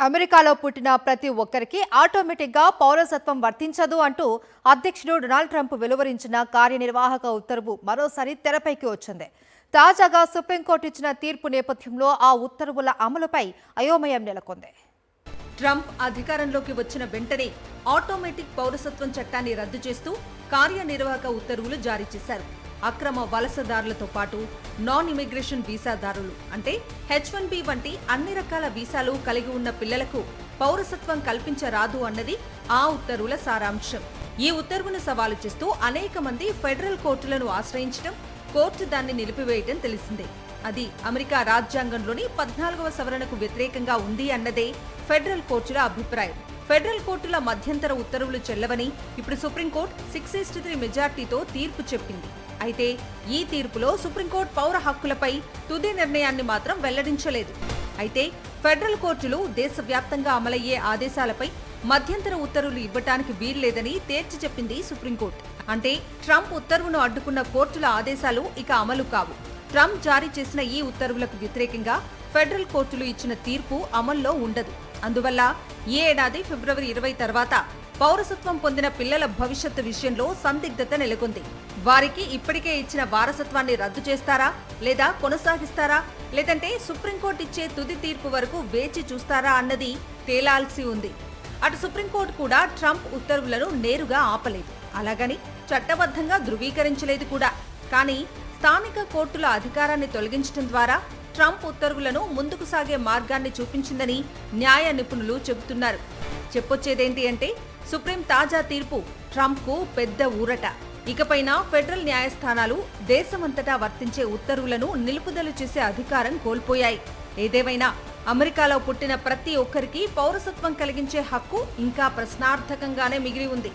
అమెరికాలో పుట్టిన ప్రతి ఒక్కరికి ఆటోమేటిక్గా పౌరసత్వం వర్తించదు అంటూ అధ్యక్షుడు డొనాల్డ్ ట్రంప్ వెలువరించిన కార్యనిర్వాహక ఉత్తర్వు మరోసారి తెరపైకి వచ్చింది. తాజాగా సుప్రీంకోర్టు ఇచ్చిన తీర్పు నేపథ్యంలో ఆ ఉత్తర్వుల అమలుపై అయోమయం నెలకొంది. ట్రంప్ అధికారంలోకి వచ్చిన వెంటనే ఆటోమేటిక్ పౌరసత్వం చట్టాన్ని రద్దు చేస్తూ కార్యనిర్వాహక ఉత్తర్వులు జారీ చేశారు. అక్రమ వలసదారులతో పాటు నాన్ ఇమిగ్రేషన్ వీసాదారులు అంటే H1B వంటి అన్ని రకాల వీసాలు కలిగి ఉన్న పిల్లలకు పౌరసత్వం కల్పించరాదు అన్నది ఆ ఉత్తర్వుల సారాంశం. ఈ ఉత్తర్వును సవాలు చేస్తూ అనేక మంది ఫెడరల్ కోర్టులను ఆశ్రయించడం, కోర్టు దాన్ని నిలిపివేయడం తెలిసిందే. అది అమెరికా రాజ్యాంగంలోని 14వ సవరణకు వ్యతిరేకంగా ఉంది అన్నదే ఫెడరల్ కోర్టుల అభిప్రాయం. ఫెడరల్ కోర్టుల మధ్యంతర ఉత్తర్వులు చెల్లవని ఇప్పుడు సుప్రీంకోర్టు 6-3 మెజార్టీతో తీర్పు చెప్పింది. అయితే ఈ తీర్పులో సుప్రీంకోర్టు పౌర హక్కులపై తుది నిర్ణయాన్ని మాత్రం వెల్లడించలేదు. అయితే ఫెడరల్ కోర్టులు దేశవ్యాప్తంగా అమలయ్యే ఆదేశాలపై మధ్యంతర ఉత్తర్వులు ఇవ్వటానికి వీల్లేదని తేల్చి చెప్పింది సుప్రీంకోర్టు. అంటే ట్రంప్ ఉత్తర్వును అడ్డుకున్న కోర్టుల ఆదేశాలు ఇక అమలు కావు. ట్రంప్ జారీ చేసిన ఈ ఉత్తర్వులకు వ్యతిరేకంగా ఫెడరల్ కోర్టులు ఇచ్చిన తీర్పు అమల్లో ఉండదు. అందువల్ల ఈ ఏడాది ఫిబ్రవరి 20 తర్వాత పౌరసత్వం పొందిన పిల్లల భవిష్యత్తు విషయంలో సందిగ్ధత నెలకొంది. వారికి ఇప్పటికే ఇచ్చిన వారసత్వాన్ని రద్దు చేస్తారా లేదా కొనసాగిస్తారా, లేదంటే సుప్రీంకోర్టు ఇచ్చే తుది తీర్పు వరకు వేచి చూస్తారా అన్నది తేలాల్సి ఉంది. అటు సుప్రీంకోర్టు కూడా ట్రంప్ ఉత్తర్వులను నేరుగా ఆపలేదు, అలాగని చట్టబద్ధంగా ధృవీకరించలేదు కూడా. కానీ స్థానిక కోర్టుల అధికారాన్ని తొలగించడం ద్వారా ట్రంప్ ఉత్తర్వులను ముందుకు సాగే మార్గాన్ని చూపించిందని న్యాయ నిపుణులు చెబుతున్నారు. చెప్పొచ్చేదేంటి అంటే సుప్రీం తాజా తీర్పు ట్రంప్కు పెద్ద ఊరట. ఇకపైన ఫెడరల్ న్యాయస్థానాలు దేశమంతటా వర్తించే ఉత్తర్వులను నిలుపుదల చేసే అధికారం కోల్పోయాయి. ఏదేమైనా అమెరికాలో పుట్టిన ప్రతి ఒక్కరికి పౌరసత్వం కలిగించే హక్కు ఇంకా ప్రశ్నార్థకంగానే మిగిలి ఉంది.